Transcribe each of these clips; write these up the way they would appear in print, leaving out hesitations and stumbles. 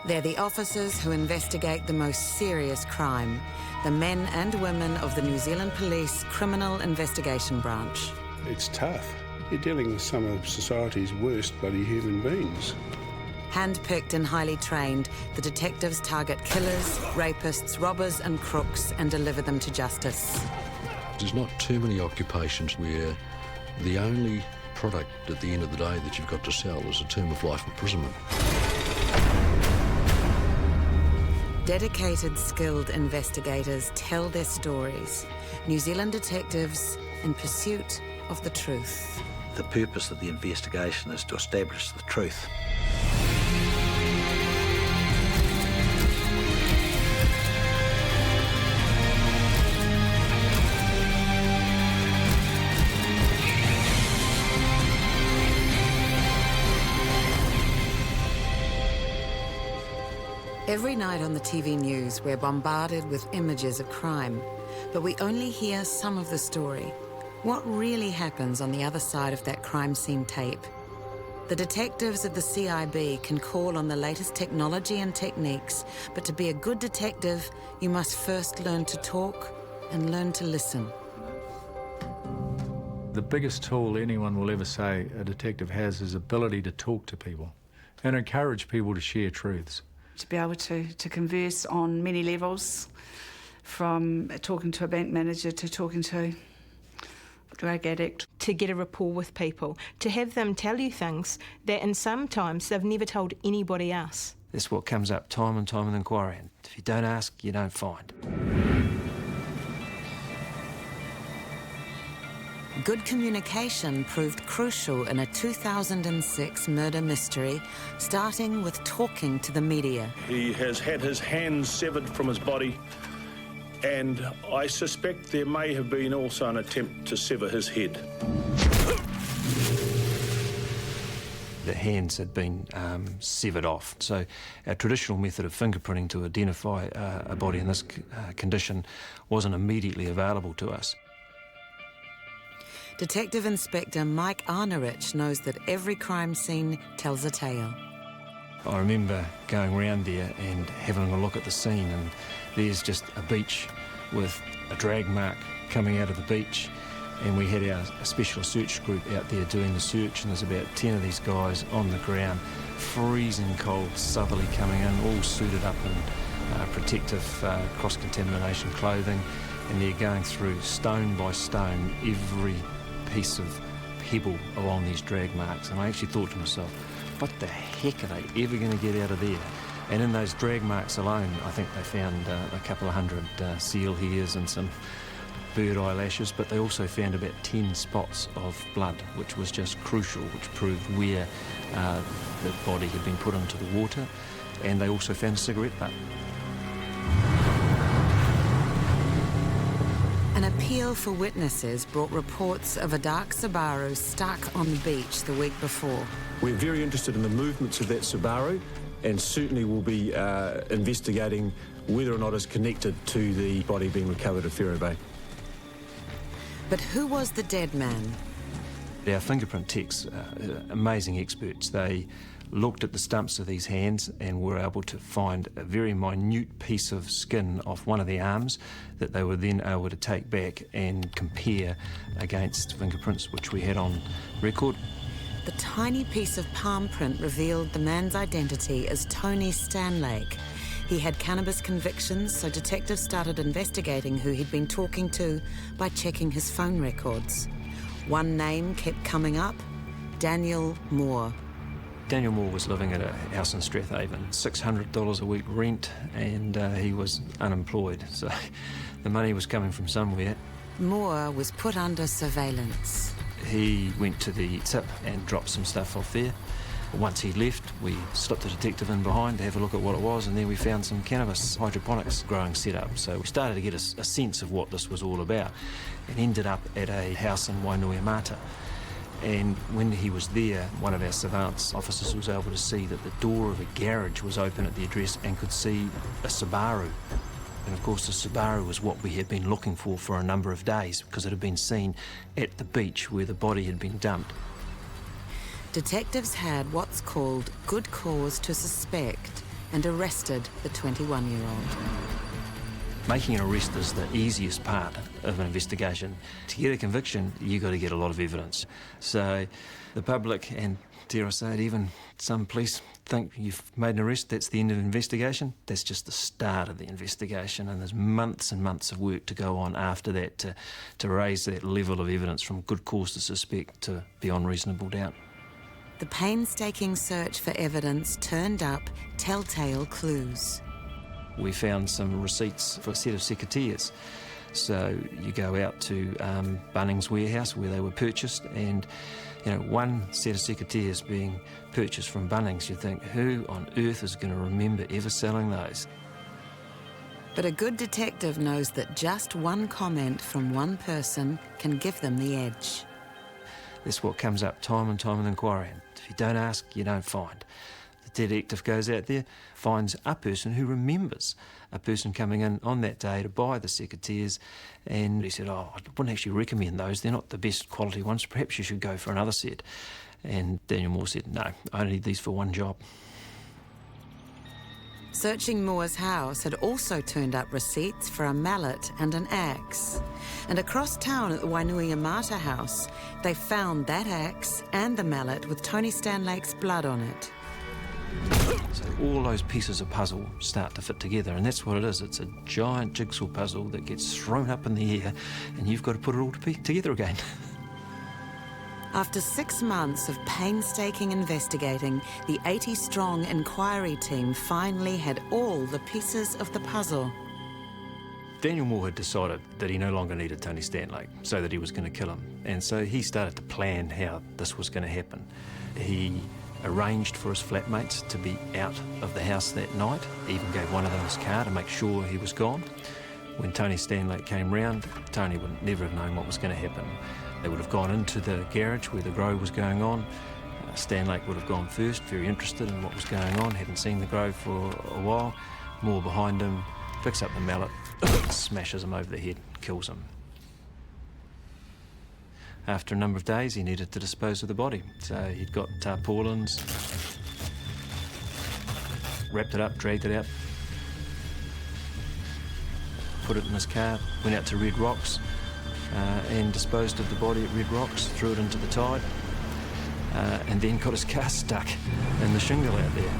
They're the officers who investigate the most serious crime, the men and women of the New Zealand Police Criminal Investigation Branch. It's tough. You're dealing with some of society's worst bloody human beings. Hand-picked and highly trained, the detectives target killers, rapists, robbers and crooks and deliver them to justice. There's not too many occupations where the only product at the end of the day that you've got to sell is a term of life imprisonment. Dedicated, skilled investigators tell their stories. New Zealand detectives in pursuit of the truth. The purpose of the investigation is to establish the truth. Every night on the TV news, we're bombarded with images of crime, but we only hear some of the story. What really happens on the other side of that crime scene tape? The detectives of the CIB can call on the latest technology and techniques, but to be a good detective, you must first learn to talk and learn to listen. The biggest tool anyone will ever say a detective has is ability to talk to people and encourage people to share truths. To be able to converse on many levels, from talking to a bank manager to talking to a drug addict. To get a rapport with people, to have them tell you things that in some times they've never told anybody else. That's what comes up time and time in inquiry. And if you don't ask, you don't find. Good communication proved crucial in a 2006 murder mystery, starting with talking to the media. He has had his hands severed from his body, and I suspect there may have been also an attempt to sever his head. The hands had been severed off. So our traditional method of fingerprinting to identify a body in this condition wasn't immediately available to us. Detective Inspector Mike Arnerich knows that every crime scene tells a tale. I remember going around there and having a look at the scene, and there's just a beach with a drag mark coming out of the beach, and we had our special search group out there doing the search, and there's about 10 of these guys on the ground, freezing cold, southerly coming in, all suited up in protective cross-contamination clothing, and they're going through stone by stone every piece of pebble along these drag marks. And I actually thought to myself, what the heck are they ever going to get out of there? And in those drag marks alone, I think they found a couple of hundred seal hairs and some bird eyelashes, but they also found about 10 spots of blood, which was just crucial, which proved where the body had been put into the water. And they also found a cigarette butt. An appeal for witnesses brought reports of a dark Subaru stuck on the beach the week before. We're very interested in the movements of that Subaru, and certainly will be investigating whether or not it's connected to the body being recovered at Ferro Bay. But who was the dead man? Our fingerprint techs, amazing experts. They looked at the stumps of these hands and were able to find a very minute piece of skin off one of the arms that they were then able to take back and compare against fingerprints which we had on record. The tiny piece of palm print revealed the man's identity as Tony Stanlake. He had cannabis convictions, so detectives started investigating who he'd been talking to by checking his phone records. One name kept coming up, Daniel Moore. Daniel Moore was living at a house in Strathaven, $600 a week rent, and he was unemployed, so the money was coming from somewhere. Moore was put under surveillance. He went to the tip and dropped some stuff off there. Once he left, we slipped the detective in behind to have a look at what it was, and then we found some cannabis hydroponics growing setup. So we started to get a sense of what this was all about, and ended up at a house in Wainuiamata. And when he was there, one of our surveillance officers was able to see that the door of a garage was open at the address and could see a Subaru. And of course the Subaru was what we had been looking for a number of days, because it had been seen at the beach where the body had been dumped. detectives had what's called good cause to suspect and arrested the 21-year-old. Making an arrest is the easiest part of an investigation. To get a conviction, you've got to get a lot of evidence. So the public, and dare I say it, even some police think you've made an arrest, that's the end of the investigation. That's just the start of the investigation, and there's months and months of work to go on after that to raise that level of evidence from good cause to suspect to beyond reasonable doubt. The painstaking search for evidence turned up telltale clues. We found some receipts for a set of secateurs. So you go out to Bunnings warehouse where they were purchased, and one set of secateurs being purchased from Bunnings, you think, who on earth is going to remember ever selling those? But a good detective knows that just one comment from one person can give them the edge. That's what comes up time and time in inquiry. If you don't ask, you don't find. The detective goes out there, finds a person who remembers a person coming in on that day to buy the secateurs, and he said, I wouldn't actually recommend those. They're not the best quality ones. Perhaps you should go for another set. And Daniel Moore said, no, I only need these for one job. Searching Moore's house had also turned up receipts for a mallet and an axe. And across town at the Wainuiamata house, they found that axe and the mallet with Tony Stanlake's blood on it. So all those pieces of puzzle start to fit together, and that's what it is. It's a giant jigsaw puzzle that gets thrown up in the air, and you've got to put it all together again. After 6 months of painstaking investigating, the 80-strong inquiry team finally had all the pieces of the puzzle. Daniel Moore had decided that he no longer needed Tony Stanlake, so that he was going to kill him. And so he started to plan how this was going to happen. He arranged for his flatmates to be out of the house that night, even gave one of them his car to make sure he was gone. When Tony Stanlake came round, Tony would never have known what was going to happen. They would have gone into the garage where the grow was going on. Stanlake would have gone first, very interested in what was going on, hadn't seen the grow for a while. Moore behind him, picks up the mallet, smashes him over the head, kills him. After a number of days, he needed to dispose of the body. So he'd got tarpaulins, wrapped it up, dragged it out, put it in his car, went out to Red Rocks and disposed of the body at Red Rocks, threw it into the tide, and then got his car stuck in the shingle out there.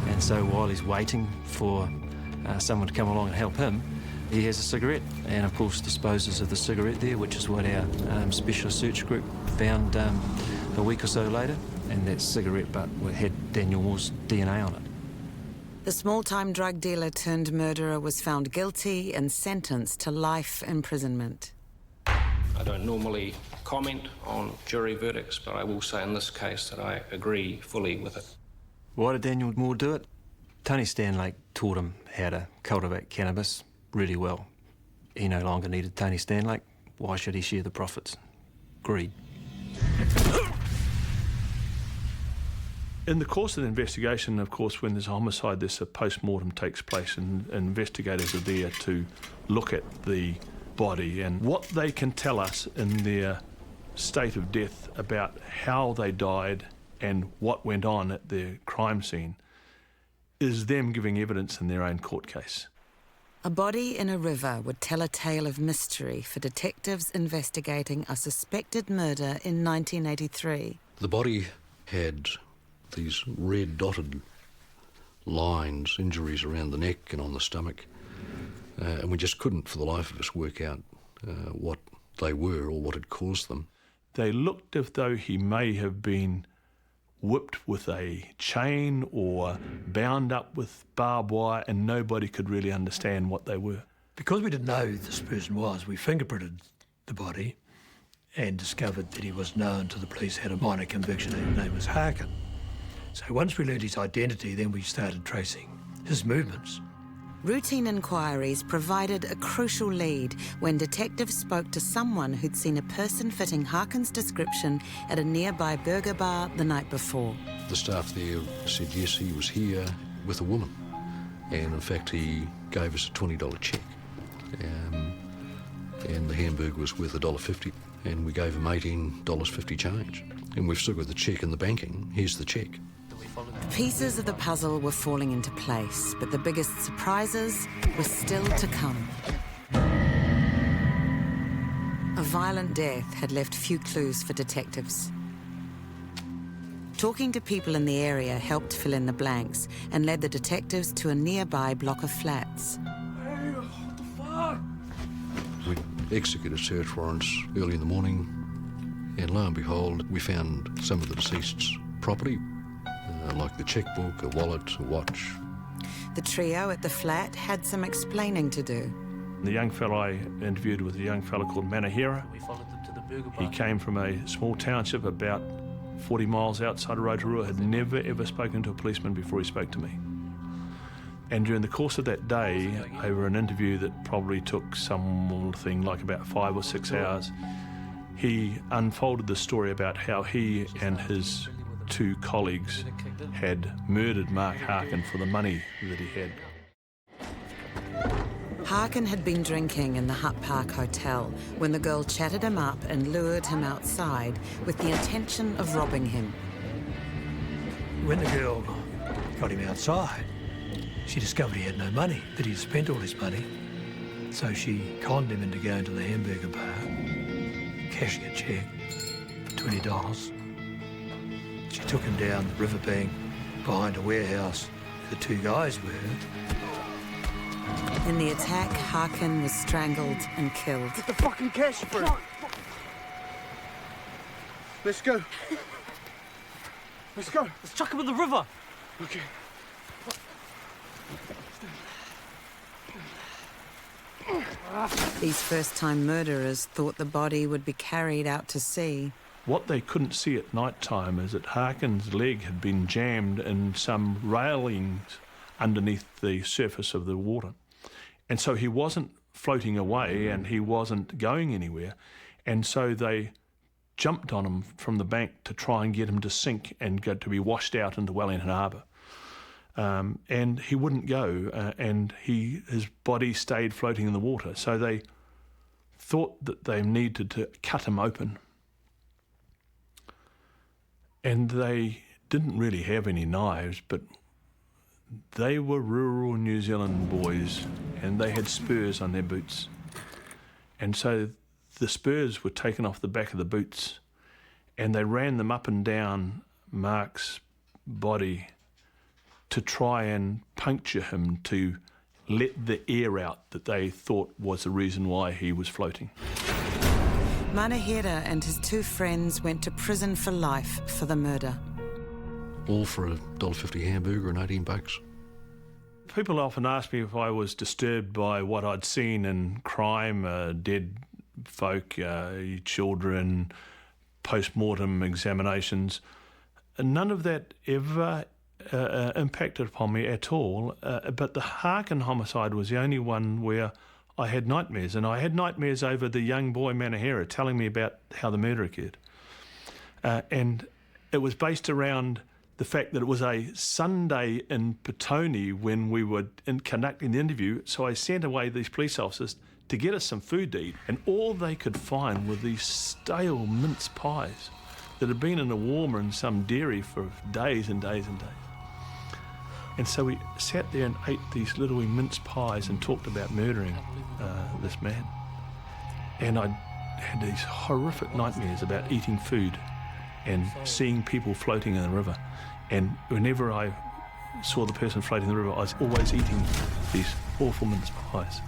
And so while he's waiting for someone to come along and help him, he has a cigarette, and of course disposes of the cigarette there, which is what our specialist search group found a week or so later, and that cigarette butt had Daniel Moore's DNA on it. The small-time drug dealer turned murderer was found guilty and sentenced to life imprisonment. I don't normally comment on jury verdicts, but I will say in this case that I agree fully with it. Why did Daniel Moore do it? Tony Stanlake taught him how to cultivate cannabis really well. He no longer needed Tony Stanlake. Why should he share the profits? Greed. In the course of the investigation, of course, when there's a homicide, a post-mortem takes place, and investigators are there to look at the body, and what they can tell us in their state of death about how they died and what went on at the crime scene is them giving evidence in their own court case. A body in a river would tell a tale of mystery for detectives investigating a suspected murder in 1983. The body had these red dotted lines, injuries around the neck and on the stomach, and we just couldn't for the life of us work out what they were or what had caused them. They looked as though he may have been whipped with a chain or bound up with barbed wire, and nobody could really understand what they were. Because we didn't know who this person was, we fingerprinted the body and discovered that he was known to the police, had a minor conviction, and his name was Harkin. So once we learned his identity, then we started tracing his movements. Routine inquiries provided a crucial lead when detectives spoke to someone who'd seen a person fitting Harkin's description at a nearby burger bar the night before. The staff there said, yes, he was here with a woman. And in fact, he gave us a $20 cheque. And the hamburger was worth $1.50. And we gave him $18.50 change. And we've still got the cheque and the banking. Here's the cheque. The pieces of the puzzle were falling into place, but the biggest surprises were still to come. A violent death had left few clues for detectives. Talking to people in the area helped fill in the blanks and led the detectives to a nearby block of flats. Hey, what the fuck? We executed search warrants early in the morning, and lo and behold, we found some of the deceased's property, like the checkbook, a wallet, a watch. The trio at the flat had some explaining to do. The young fellow I interviewed was a young fellow called Manahira. We followed them to the burger bar. He came from a small township about 40 miles outside of Rotorua, had never ever spoken to a policeman before he spoke to me. And during the course of that day, over an interview that probably took something like about 5 or 6 hours, he unfolded the story about how he and his 2 colleagues had murdered Mark Harkin for the money that he had. Harkin had been drinking in the Hutt Park Hotel when the girl chatted him up and lured him outside with the intention of robbing him. When the girl got him outside, she discovered he had no money, that he'd spent all his money. So she conned him into going to the hamburger bar, cashing a cheque for $20. She took him down the riverbank behind a warehouse where the 2 guys were. In the attack, Harkin was strangled and killed. Get the fucking cash for it. Let's go. Let's go. Let's chuck him in the river. Okay. These first-time murderers thought the body would be carried out to sea. What they couldn't see at night time is that Harkin's leg had been jammed in some railings underneath the surface of the water. And so he wasn't floating away and he wasn't going anywhere. And so they jumped on him from the bank to try and get him to sink and go to be washed out into Wellington Harbour. And he wouldn't go, and his body stayed floating in the water. So they thought that they needed to cut him open. And they didn't really have any knives, but they were rural New Zealand boys, and they had spurs on their boots. And so the spurs were taken off the back of the boots, and they ran them up and down Mark's body to try and puncture him, to let the air out that they thought was the reason why he was floating. Manahira and his 2 friends went to prison for life for the murder. All for a $1.50 hamburger and $18. People often ask me if I was disturbed by what I'd seen in crime, dead folk, children, post-mortem examinations. None of that ever impacted upon me at all, but the Harkin homicide was the only one where I had nightmares, and I had nightmares over the young boy Manahira telling me about how the murder occurred. And it was based around the fact that it was a Sunday in Petone when we were conducting the interview, so I sent away these police officers to get us some food to eat, and all they could find were these stale mince pies that had been in a warmer in some dairy for days and days and days. And so we sat there and ate these little mince pies and talked about murdering this man. And I had these horrific nightmares about eating food and seeing people floating in the river. And whenever I saw the person floating in the river, I was always eating these awful mince pies.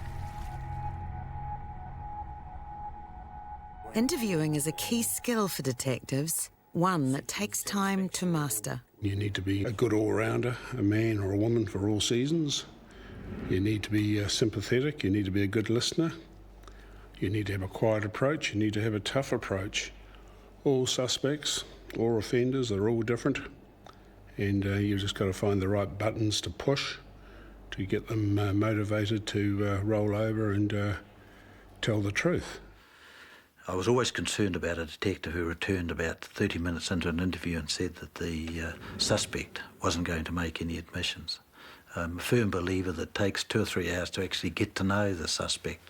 Interviewing is a key skill for detectives, one that takes time to master. You need to be a good all-rounder, a man or a woman for all seasons. You need to be sympathetic, you need to be a good listener. You need to have a quiet approach, you need to have a tough approach. All suspects, all offenders, they're all different. And you've just got to find the right buttons to push to get them motivated to roll over and tell the truth. I was always concerned about a detective who returned about 30 minutes into an interview and said that the suspect wasn't going to make any admissions. I'm a firm believer that it takes 2 or 3 hours to actually get to know the suspect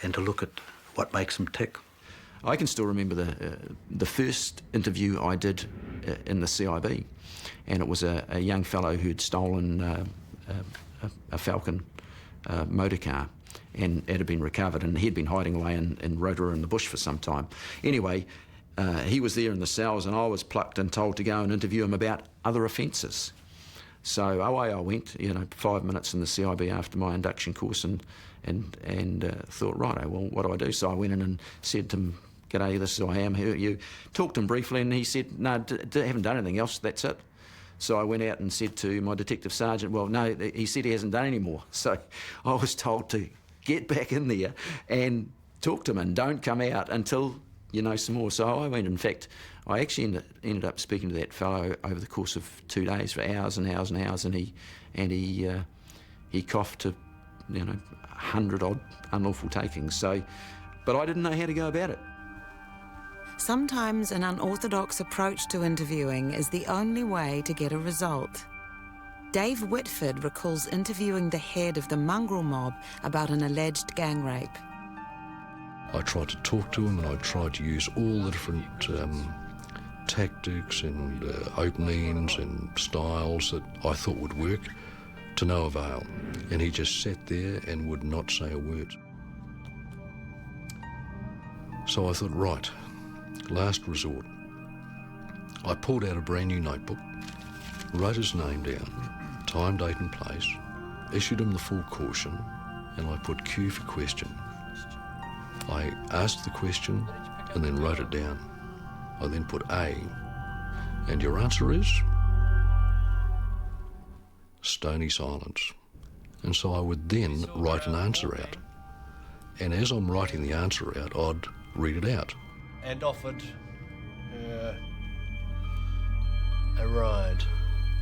and to look at what makes them tick. I can still remember the first interview I did in the CIB, and it was a young fellow who'd stolen a Falcon motor car, and it had been recovered, and he'd been hiding away in Rotorua in the bush for some time. Anyway, he was there in the cells, and I was plucked and told to go and interview him about other offences. So away I went, 5 minutes in the CIB after my induction course, and thought, righto, well, what do I do? So I went in and said to him, "G'day, this is who I am, who are you?" Talked to him briefly, and he said, "No, haven't done anything else, that's it." So I went out and said to my detective sergeant, well, no, he said he hasn't done any more. So I was told to get back in there and talk to him and don't come out until you know some more. So I went, in fact, I actually ended up speaking to that fellow over the course of 2 days for hours and hours and hours, and he coughed to 100-odd unlawful takings. So, but I didn't know how to go about it. Sometimes an unorthodox approach to interviewing is the only way to get a result. Dave Whitford recalls interviewing the head of the mongrel mob about an alleged gang rape. I tried to talk to him, and I tried to use all the different tactics and openings and styles that I thought would work, to no avail. And he just sat there and would not say a word. So I thought, right, last resort. I pulled out a brand new notebook, wrote his name down, time, date and place, issued him the full caution, and I put Q for question. I asked the question and then wrote it down. I then put A, and your answer is? Stony silence. And so I would then write an answer out. And as I'm writing the answer out, I'd read it out. And offered her a ride.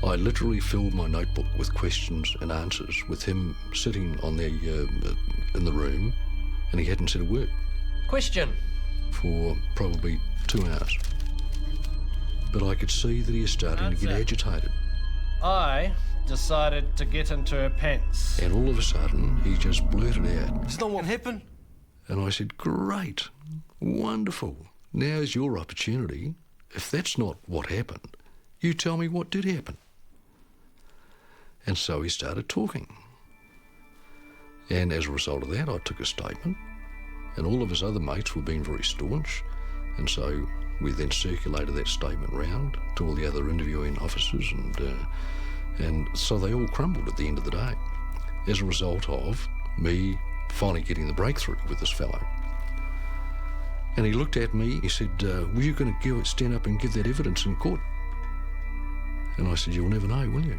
I literally filled my notebook with questions and answers, with him sitting on the in the room, and he hadn't said a word. Question. For probably 2 hours. But I could see that he is starting to get agitated. I decided to get into her pants. And all of a sudden, he just blurted out, "It's not what happened." And I said, great, wonderful. Now's your opportunity. If that's not what happened, you tell me what did happen. And so he started talking. And as a result of that, I took a statement, and all of his other mates were being very staunch, and so we then circulated that statement round to all the other interviewing officers, and so they all crumbled at the end of the day as a result of me finally getting the breakthrough with this fellow. And he looked at me, he said, were you going to stand up and give that evidence in court? And I said, you'll never know, will you?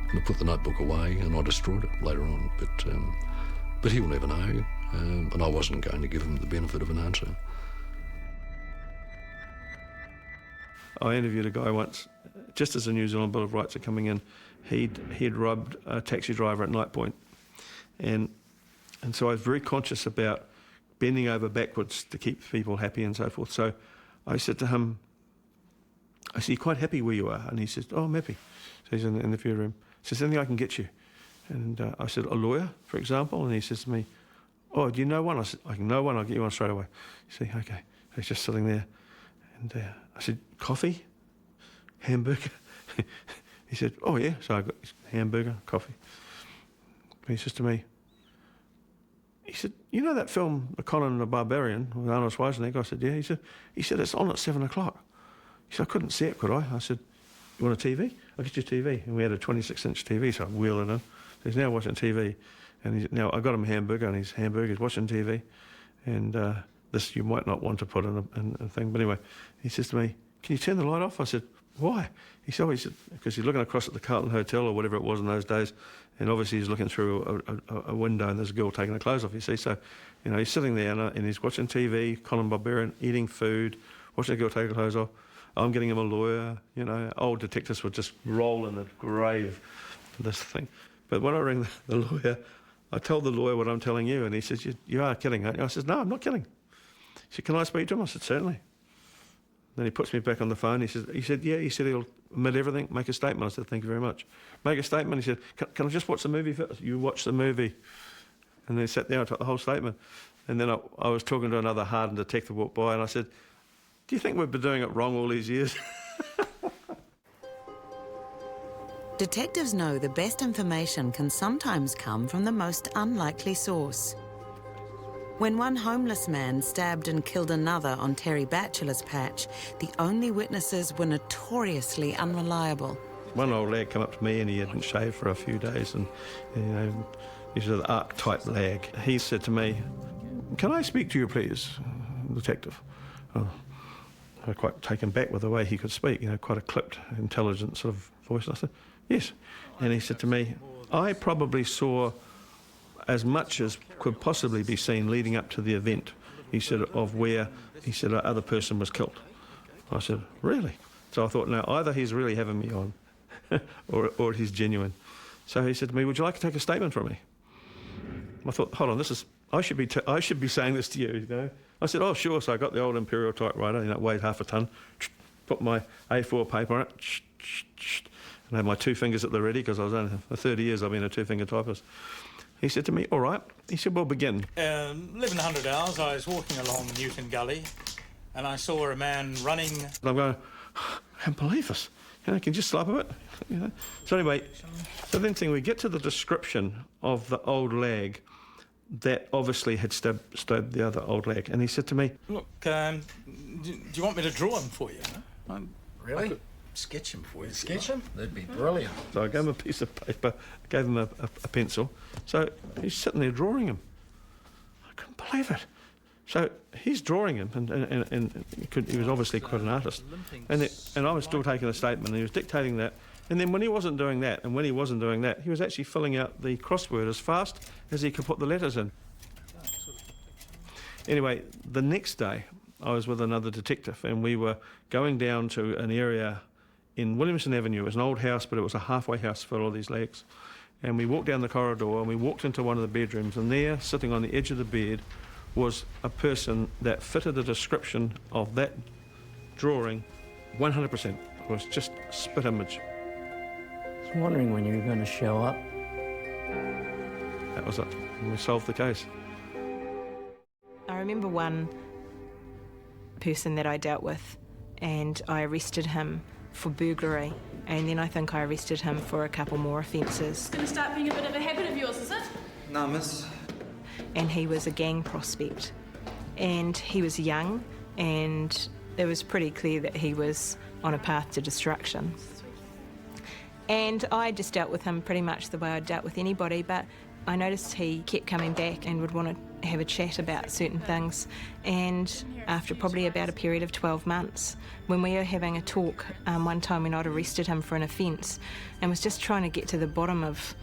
And I put the notebook away and I destroyed it later on, but he'll never know, and I wasn't going to give him the benefit of an answer. I interviewed a guy once, just as the New Zealand Bill of Rights are coming in. He'd robbed a taxi driver at night point, and so I was very conscious about bending over backwards to keep people happy and so forth. So I said to him, I said, "You're quite happy where you are?" And he says, "Oh, I'm happy." So he's in the interview room. He says, "Anything I can get you?" And I said, "A lawyer, for example?" And he says to me, "Oh, do you know one?" I said, "I can know one, I'll get you one straight away." You see, okay. So he's just sitting there. And I said, "Coffee? Hamburger?" He said, "Oh, yeah." So I got his hamburger, coffee. And he says to me, he said, "You know that film, The Conan the Barbarian, with Arnold Schwarzenegger?" I said, "Yeah." He said, "It's on at 7 o'clock. He said, "I couldn't see it, could I?" I said, "You want a TV? I'll get you a TV." And we had a 26-inch TV, so I wheel it in. So he's now watching TV. And now I got him a hamburger, and his hamburger's watching TV. And this you might not want to put in a thing. But anyway, he says to me, "Can you turn the light off?" I said, "Why?" He said, because he's looking across at the Carlton Hotel or whatever it was in those days, and obviously he's looking through a window and there's a girl taking her clothes off, you see. So, he's sitting there and he's watching TV, Conan Barbarian, eating food, watching a girl take her clothes off. I'm getting him a lawyer, Old detectives would just roll in the grave for this thing. But when I rang the lawyer, I told the lawyer what I'm telling you, and he says, you are kidding, aren't you? I said, "No, I'm not kidding." He said, "Can I speak to him?" I said, "Certainly." Then he puts me back on the phone. He said, "Yeah." He said, "He'll admit everything, make a statement." I said, "Thank you very much." Make a statement. He said, can I just watch the movie first?" "You watch the movie." And then sat there and took the whole statement. And then I was talking to another hardened detective walked by, and I said, "Do you think we've been doing it wrong all these years?" Detectives know the best information can sometimes come from the most unlikely source. When one homeless man stabbed and killed another on Terry Batchelor's patch, the only witnesses were notoriously unreliable. One old lad came up to me and he hadn't shaved for a few days, and he's an archetype lag. He said to me, "Can I speak to you, please, detective?" Oh, I was quite taken back with the way he could speak, quite a clipped, intelligent sort of voice. And I said, "Yes." And he said to me, "I probably saw as much as could possibly be seen leading up to the event," he said, "of where," he said, "a other person was killed." I said, "Really?" So I thought, no, either he's really having me on or he's genuine. So he said to me, "Would you like to take a statement from me?" I thought, hold on, I should be saying this to you, I said, "Oh, sure." So I got the old imperial typewriter, it weighed half a ton, put my A4 paper on it, and I had my 2 fingers at the ready because I was only, for 30 years I've been a 2-finger typist. He said to me, "All right." He said, "Well, begin." 1100 hours, I was walking along Newton Gully and I saw a man running. And I'm going, "I can't believe this. Can you just slap a bit?" So anyway, so then we get to the description of the old lag that obviously had stabbed the other old lag. And he said to me, "Look, do you want me to draw him for you?" Really? Sketch him for you. Sketch him? That'd be brilliant. So I gave him a piece of paper, gave him a pencil. So he's sitting there drawing him. I couldn't believe it. So he's drawing him, and he was obviously quite an artist. And I was still taking a statement, and he was dictating that. And then when he wasn't doing that, and when he wasn't doing that, he was actually filling out the crossword as fast as he could put the letters in. Anyway, the next day, I was with another detective, and we were going down to an area in Williamson Avenue. It was an old house, but it was a halfway house for all these legs. And we walked down the corridor, and we walked into one of the bedrooms, and there, sitting on the edge of the bed, was a person that fitted the description of that drawing 100%. It was just a spit image. I was wondering when you were going to show up. That was it. And we solved the case. I remember one person that I dealt with, and I arrested him for burglary, and then I think I arrested him for a couple more offences. It's going to start being a bit of a habit of yours, is it? No, miss. And he was a gang prospect, and he was young, and it was pretty clear that he was on a path to destruction. And I just dealt with him pretty much the way I'd dealt with anybody, but I noticed he kept coming back and would want to have a chat about certain things. And after probably about a period of 12 months, when we were having a talk one time when I'd arrested him for an offence and was just trying to get to the bottom of,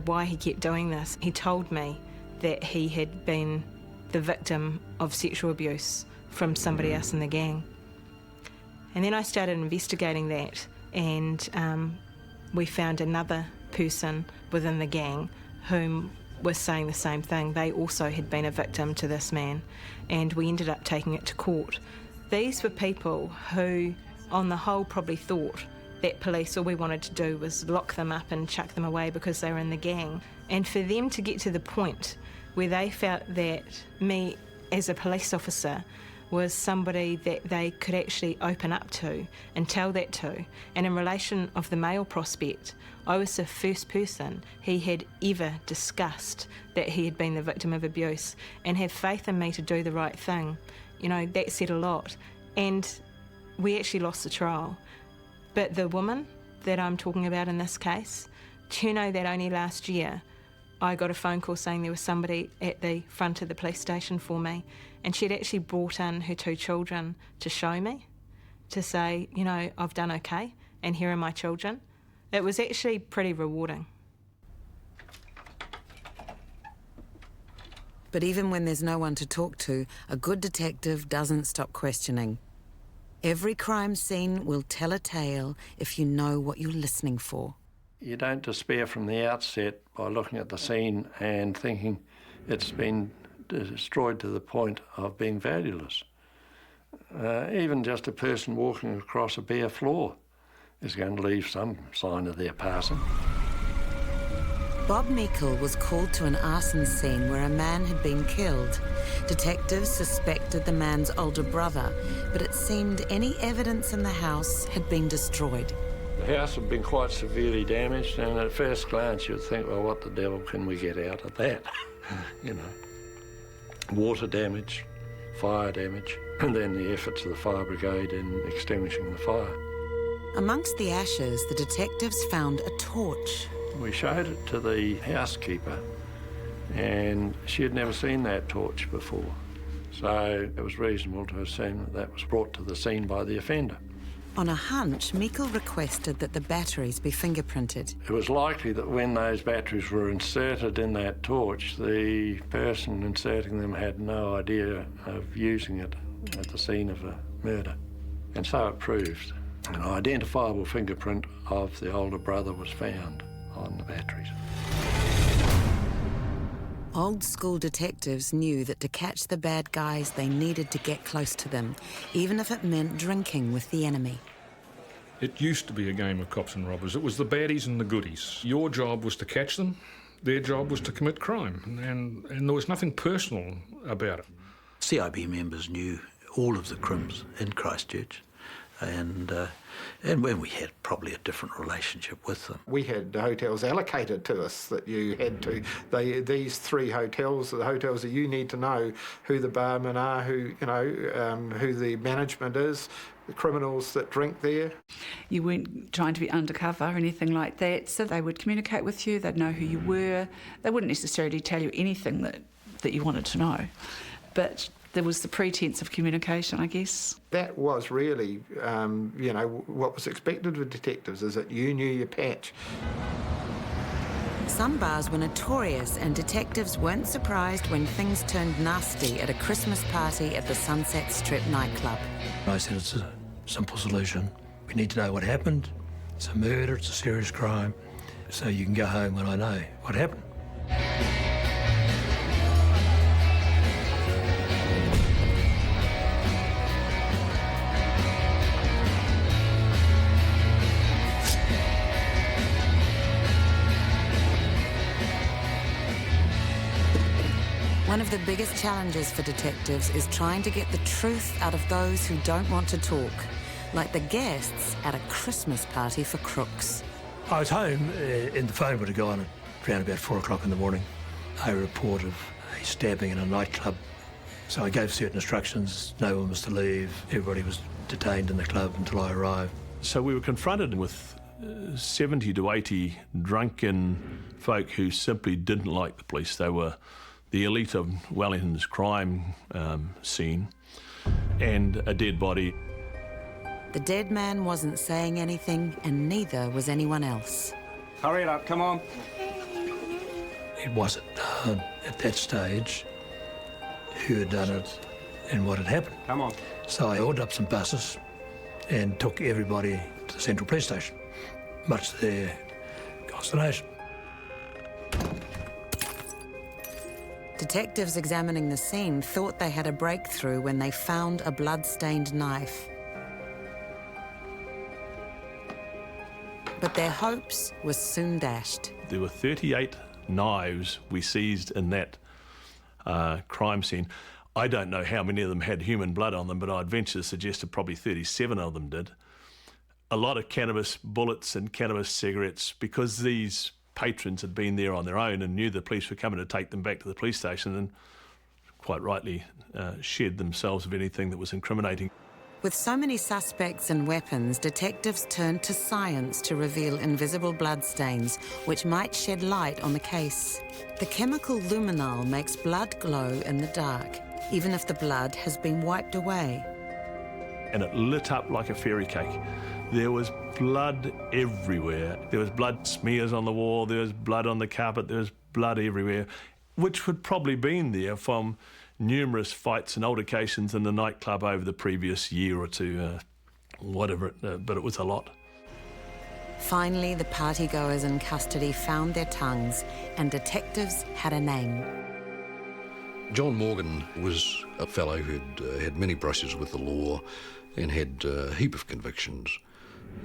why he kept doing this, he told me that he had been the victim of sexual abuse from somebody else in the gang. And then I started investigating that, and we found another person within the gang whom was saying the same thing. They also had been a victim to this man, and we ended up taking it to court. These were people who, on the whole, probably thought that police, all we wanted to do was lock them up and chuck them away because they were in the gang. And for them to get to the point where they felt that me as a police officer was somebody that they could actually open up to and tell that to. And in relation of the male prospect, I was the first person he had ever discussed that he had been the victim of abuse, and have faith in me to do the right thing. That said a lot. And we actually lost the trial. But the woman that I'm talking about in this case, do you know that only last year I got a phone call saying there was somebody at the front of the police station for me, and she'd actually brought in her 2 children to show me, to say, I've done okay, and here are my children. It was actually pretty rewarding. But even when there's no one to talk to, a good detective doesn't stop questioning. Every crime scene will tell a tale if you know what you're listening for. You don't despair from the outset by looking at the scene and thinking it's been destroyed to the point of being valueless. Even just a person walking across a bare floor is going to leave some sign of their passing. Bob Meikle was called to an arson scene where a man had been killed. Detectives suspected the man's older brother, but it seemed any evidence in the house had been destroyed. The house had been quite severely damaged, and at first glance you'd think, well, what the devil can we get out of that? You know, water damage, fire damage, and then the efforts of the fire brigade in extinguishing the fire. Amongst the ashes, the detectives found a torch. We showed it to the housekeeper, and she had never seen that torch before. So it was reasonable to assume that that was brought to the scene by the offender. On a hunch, Meikle requested that the batteries be fingerprinted. It was likely that when those batteries were inserted in that torch, the person inserting them had no idea of using it at the scene of a murder. And so it proved. An identifiable fingerprint of the older brother was found on the batteries. Old school detectives knew that to catch the bad guys, they needed to get close to them, even if it meant drinking with the enemy. It used to be a game of cops and robbers. It was the baddies and the goodies. Your job was to catch them. Their job was to commit crime. And there was nothing personal about it. CIB members knew all of the crims in Christchurch. And when we had probably a different relationship with them. We had hotels allocated to us that you had to. These three hotels are the hotels that you need to know who the barmen are, who the management is, the criminals that drink there. You weren't trying to be undercover or anything like that, so they would communicate with you, they'd know who you were. They wouldn't necessarily tell you anything that you wanted to know, but there was the pretense of communication, I guess. That was really, what was expected of detectives, is that you knew your patch. Some bars were notorious, and detectives weren't surprised when things turned nasty at a Christmas party at the Sunset Strip nightclub. I said it's a simple solution. We need to know what happened. It's a murder, it's a serious crime, so you can go home when I know what happened. One of the biggest challenges for detectives is trying to get the truth out of those who don't want to talk, like the guests at a Christmas party for crooks. I was home and the phone would have gone at around about 4 o'clock in the morning. A report of a stabbing in a nightclub. So I gave certain instructions. No one was to leave. Everybody was detained in the club until I arrived. So we were confronted with 70 to 80 drunken folk who simply didn't like the police. They were the elite of Wellington's crime scene, and a dead body. The dead man wasn't saying anything, and neither was anyone else. Hurry it up, come on. It wasn't known at that stage who had done it and what had happened. Come on. So I ordered up some buses and took everybody to the Central Police Station, much to their consternation. Detectives examining the scene thought they had a breakthrough when they found a blood-stained knife. But their hopes were soon dashed. There were 38 knives we seized in that crime scene. I don't know how many of them had human blood on them, but I'd venture to suggest that probably 37 of them did. A lot of cannabis bullets and cannabis cigarettes, because these patrons had been there on their own and knew the police were coming to take them back to the police station, and quite rightly shed themselves of anything that was incriminating. With so many suspects and weapons, detectives turned to science to reveal invisible bloodstains, which might shed light on the case. The chemical luminol makes blood glow in the dark, even if the blood has been wiped away. And it lit up like a fairy cake. There was blood everywhere. There was blood smears on the wall, there was blood on the carpet, there was blood everywhere, which had probably been there from numerous fights and altercations in the nightclub over the previous year or two, but it was a lot. Finally, the partygoers in custody found their tongues, and detectives had a name. John Morgan was a fellow who'd had many brushes with the law and had a heap of convictions.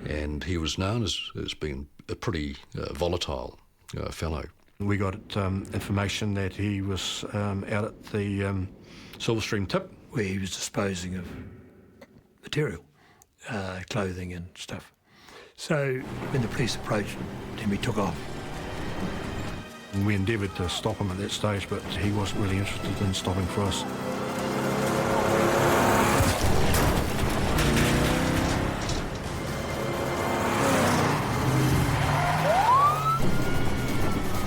And he was known as being a pretty volatile fellow. We got information that he was out at the Silverstream tip, where he was disposing of material, clothing and stuff. So when the police approached him, he took off. And we endeavoured to stop him at that stage, but he wasn't really interested in stopping for us.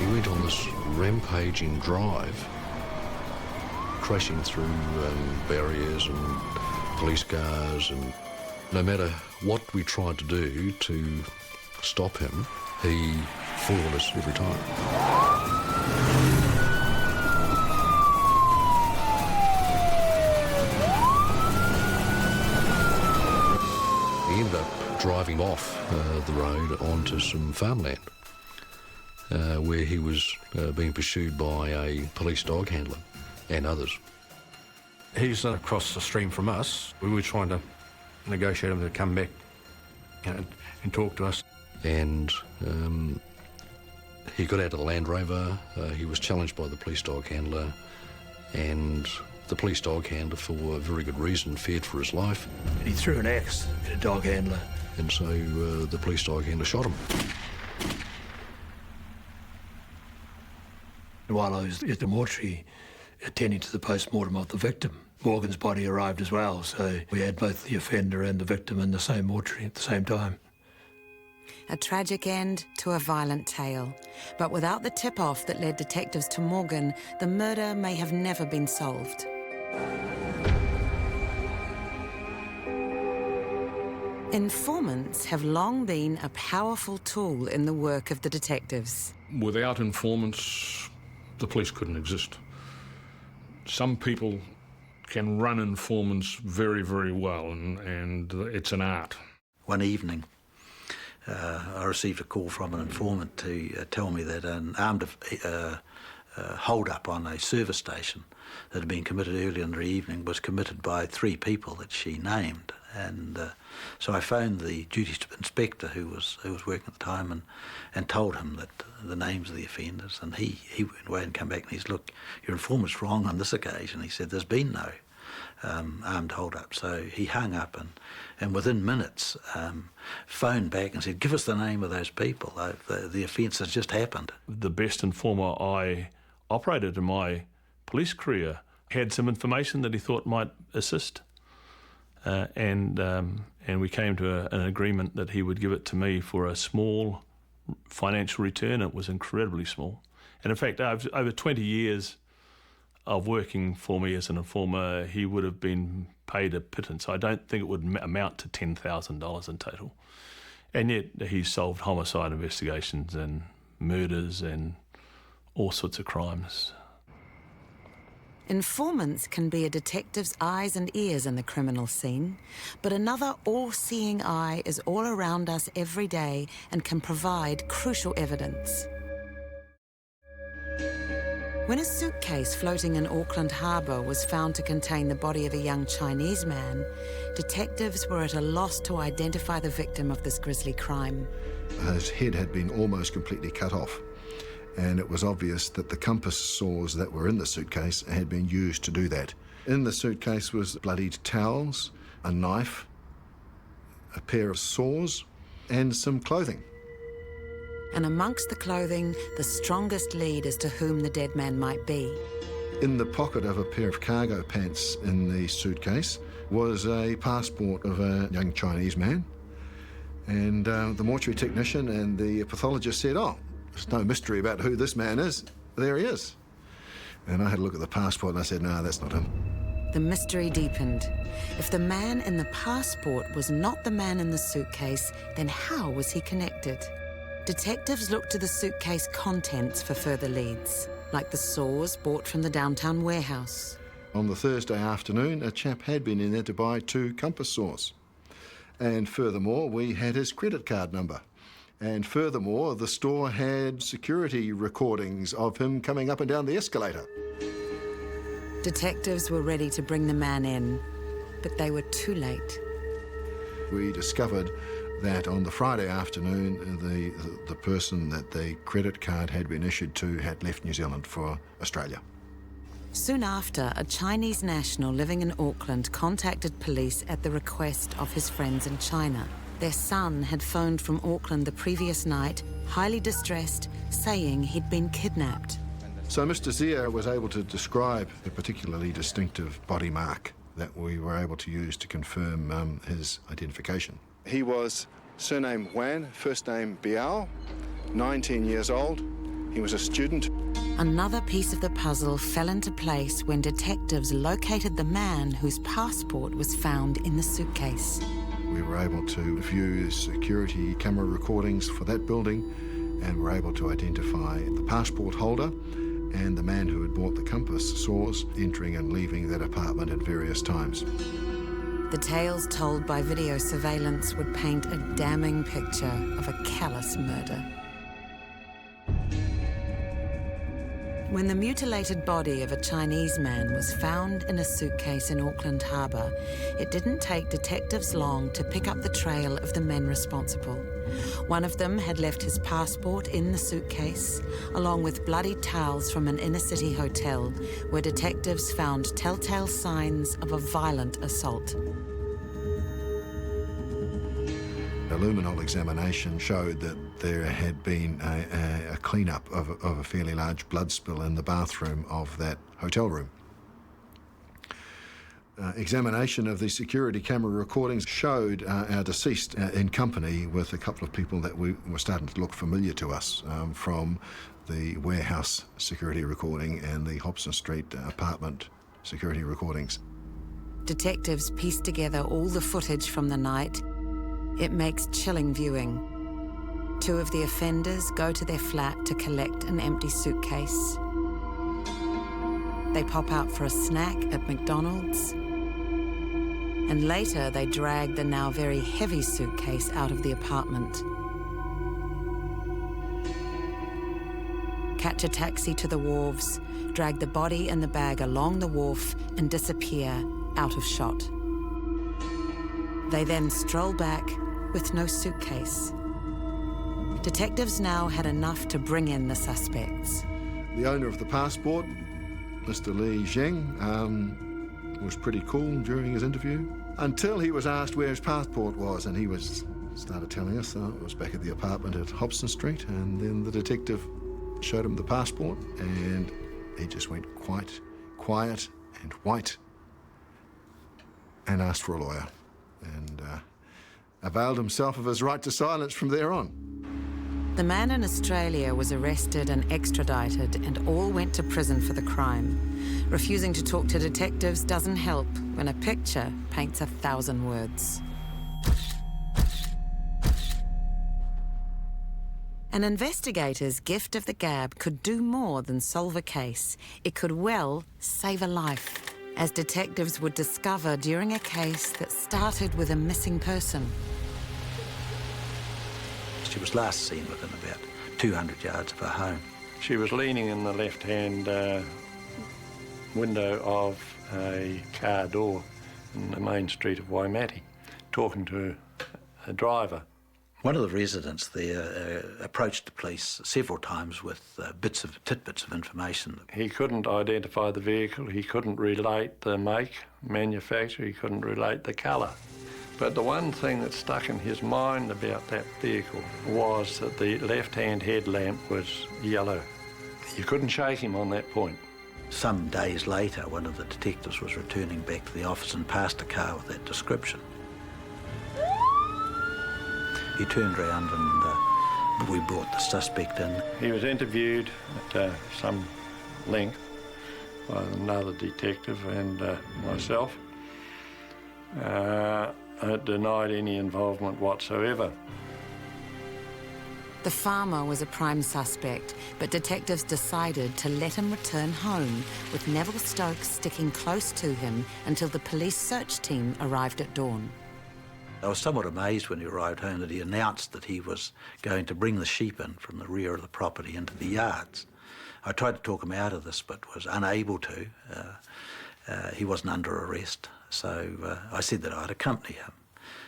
He went on this rampaging drive, crashing through barriers and police cars, and no matter what we tried to do to stop him, he fooled us every time. He ended up driving off the road onto some farmland where he was being pursued by a police dog handler and others. He's across the stream from us. We were trying to negotiate him to come back and talk to us. And he got out of the Land Rover. He was challenged by the police dog handler, and the police dog handler, for a very good reason, feared for his life. And he threw an axe at a dog handler. And so the police dog handler shot him. While I was at the mortuary attending to the post-mortem of the victim, Morgan's body arrived as well, so we had both the offender and the victim in the same mortuary at the same time. A tragic end to a violent tale. But without the tip-off that led detectives to Morgan, the murder may have never been solved. Informants have long been a powerful tool in the work of the detectives. Without informants, the police couldn't exist. Some people can run informants very, very well, and it's an art. One evening, I received a call from an informant to tell me that an armed hold-up on a service station that had been committed earlier in the evening was committed by 3 people that she named. And so I phoned the duty inspector who was working at the time and told him that the names of the offenders. And he went away and came back and he said, "Look, your informant's wrong on this occasion." He said, "There's been no armed hold-up." So he hung up and within minutes phoned back and said, "Give us the name of those people. The offence has just happened." The best informer I operated in my police career had some information that he thought might assist. And we came to an agreement that he would give it to me for a small financial return. It was incredibly small. And in fact, over 20 years of working for me as an informer, he would have been paid a pittance. I don't think it would amount to $10,000 in total. And yet he solved homicide investigations and murders and all sorts of crimes. Informants can be a detective's eyes and ears in the criminal scene, but another all-seeing eye is all around us every day and can provide crucial evidence. When a suitcase floating in Auckland Harbour was found to contain the body of a young Chinese man, detectives were at a loss to identify the victim of this grisly crime. His head had been almost completely cut off, and it was obvious that the compass saws that were in the suitcase had been used to do that. In the suitcase was bloodied towels, a knife, a pair of saws, and some clothing. And amongst the clothing, the strongest lead as to whom the dead man might be. In the pocket of a pair of cargo pants in the suitcase was a passport of a young Chinese man. And the mortuary technician and the pathologist said, "Oh, there's no mystery about who this man is. There he is." And I had a look at the passport and I said, "No, that's not him." The mystery deepened. If the man in the passport was not the man in the suitcase, then how was he connected? Detectives looked to the suitcase contents for further leads, like the saws bought from the downtown warehouse. On the Thursday afternoon, a chap had been in there to buy 2 compass saws. And furthermore, we had his credit card number. And furthermore, the store had security recordings of him coming up and down the escalator. Detectives were ready to bring the man in, but they were too late. We discovered that on the Friday afternoon, the person that the credit card had been issued to had left New Zealand for Australia. Soon after, a Chinese national living in Auckland contacted police at the request of his friends in China. Their son had phoned from Auckland the previous night, highly distressed, saying he'd been kidnapped. So Mr. Zia was able to describe a particularly distinctive body mark that we were able to use to confirm his identification. He was surname Wan, first name Biao, 19 years old. He was a student. Another piece of the puzzle fell into place when detectives located the man whose passport was found in the suitcase. We were able to view security camera recordings for that building and were able to identify the passport holder and the man who had bought the compass saws entering and leaving that apartment at various times. The tales told by video surveillance would paint a damning picture of a callous murder. When the mutilated body of a Chinese man was found in a suitcase in Auckland Harbour, it didn't take detectives long to pick up the trail of the men responsible. One of them had left his passport in the suitcase, along with bloody towels from an inner-city hotel, where detectives found telltale signs of a violent assault. A luminol examination showed that there had been a clean-up of a fairly large blood spill in the bathroom of that hotel room. Examination of the security camera recordings showed our deceased in company with a couple of people that were starting to look familiar to us from the warehouse security recording and the Hobson Street apartment security recordings. Detectives pieced together all the footage from the night. It makes chilling viewing. Two of the offenders go to their flat to collect an empty suitcase. They pop out for a snack at McDonald's. And later they drag the now very heavy suitcase out of the apartment. Catch a taxi to the wharves, drag the body and the bag along the wharf and disappear out of shot. They then stroll back with no suitcase. Detectives now had enough to bring in the suspects. The owner of the passport, Mr. Li Zheng, was pretty cool during his interview until he was asked where his passport was, and he started telling us it was back at the apartment at Hobson Street, and then the detective showed him the passport and he just went quite quiet and white and asked for a lawyer and availed himself of his right to silence from there on. The man in Australia was arrested and extradited and all went to prison for the crime. Refusing to talk to detectives doesn't help when a picture paints 1,000 words. An investigator's gift of the gab could do more than solve a case. It could well save a life, as detectives would discover during a case that started with a missing person. She was last seen within about 200 yards of her home. She was leaning in the left-hand window of a car door in the main street of Waimate, talking to a driver. One of the residents there approached the police several times with tidbits of information. He couldn't identify the vehicle, he couldn't relate the make, manufacturer, he couldn't relate the colour. But the one thing that stuck in his mind about that vehicle was that the left-hand headlamp was yellow. You couldn't shake him on that point. Some days later, one of the detectives was returning back to the office and passed a car with that description. He turned around and we brought the suspect in. He was interviewed at some length by another detective and myself. Denied any involvement whatsoever. The farmer was a prime suspect, but detectives decided to let him return home, with Neville Stokes sticking close to him until the police search team arrived at dawn. I was somewhat amazed when he arrived home that he announced that he was going to bring the sheep in from the rear of the property into the yards. I tried to talk him out of this, but was unable to. He wasn't under arrest, so I said that I'd accompany him.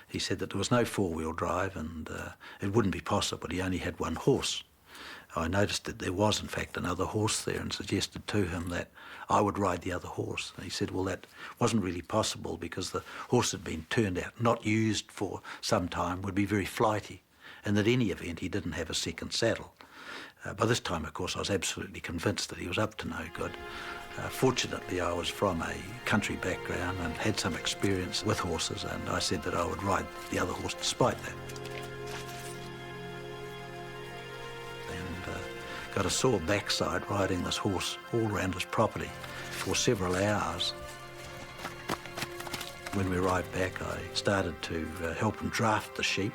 He said that there was no four-wheel drive and it wouldn't be possible. He only had one horse. I noticed that there was, in fact, another horse there and suggested to him that I would ride the other horse. And he said, well, that wasn't really possible because the horse had been turned out, not used for some time, would be very flighty, and that in any event he didn't have a second saddle. By this time, of course, I was absolutely convinced that he was up to no good. Fortunately, I was from a country background and had some experience with horses, and I said that I would ride the other horse despite that. Got a sore backside riding this horse all around his property for several hours. When we arrived back, I started to help him draft the sheep.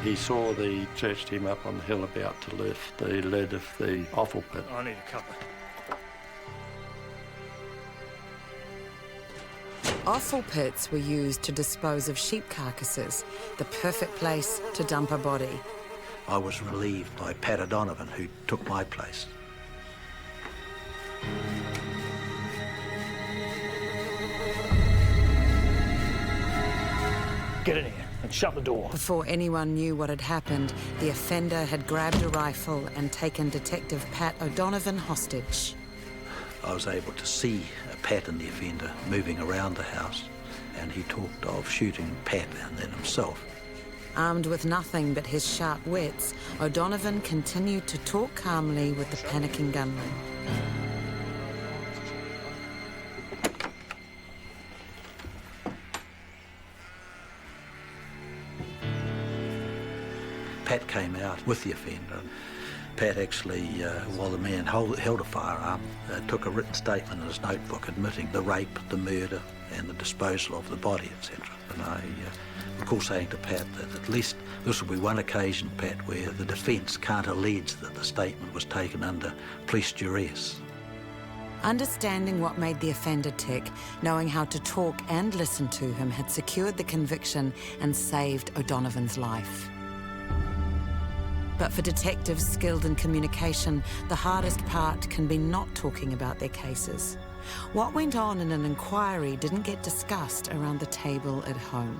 He saw the church team up on the hill about to lift the lid of the offal pit. I need a cover. Offal pits were used to dispose of sheep carcasses, the perfect place to dump a body. I was relieved by Pat O'Donovan, who took my place. Get in here and shut the door. Before anyone knew what had happened, the offender had grabbed a rifle and taken Detective Pat O'Donovan hostage. I was able to see Pat and the offender moving around the house, and he talked of shooting Pat and then himself. Armed with nothing but his sharp wits, O'Donovan continued to talk calmly with the panicking gunman. Pat came out with the offender. Pat actually, while the man held a firearm, took a written statement in his notebook admitting the rape, the murder and the disposal of the body, etc. And I recall saying to Pat that at least this will be one occasion, Pat, where the defence can't allege that the statement was taken under police duress. Understanding what made the offender tick, knowing how to talk and listen to him had secured the conviction and saved O'Donovan's life. But for detectives skilled in communication, the hardest part can be not talking about their cases. What went on in an inquiry didn't get discussed around the table at home.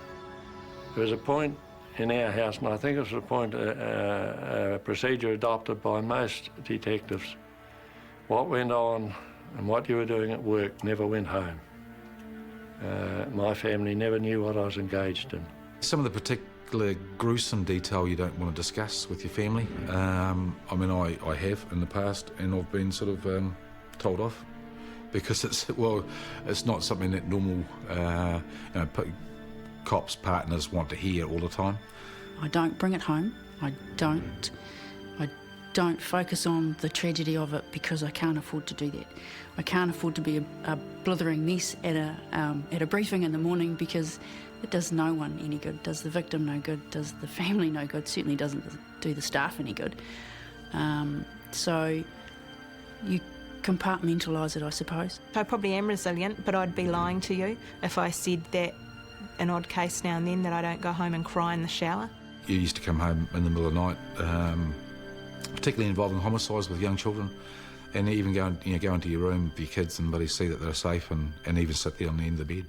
There was a point in our house, and I think it was a point, a procedure adopted by most detectives. What went on and what you were doing at work never went home. My family never knew what I was engaged in. Some of the particular gruesome detail you don't want to discuss with your family. I mean, I have in the past, and I've been sort of told off because it's not something that normal cops, partners want to hear all the time. I don't bring it home. I don't focus on the tragedy of it because I can't afford to do that. I can't afford to be a blithering mess at a briefing in the morning because it does no one any good. Does the victim no good? Does the family no good? Certainly doesn't do the staff any good. So you compartmentalise it, I suppose. I probably am resilient, but I'd be lying to you if I said that an odd case now and then that I don't go home and cry in the shower. You used to come home in the middle of the night, particularly involving homicides with young children, and even go into your room with your kids and buddies, see that they're safe, and even sit there on the end of the bed.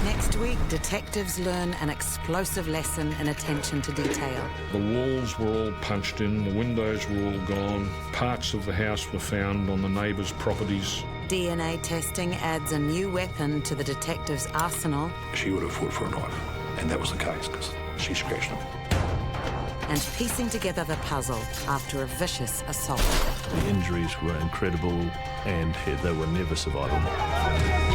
Next week, detectives learn an explosive lesson in attention to detail. The walls were all punched in, the windows were all gone, parts of the house were found on the neighbours' properties. DNA testing adds a new weapon to the detective's arsenal. She would have fought for a knife, and that was the case because she scratched him. And piecing together the puzzle after a vicious assault. The injuries were incredible and they were never survivable.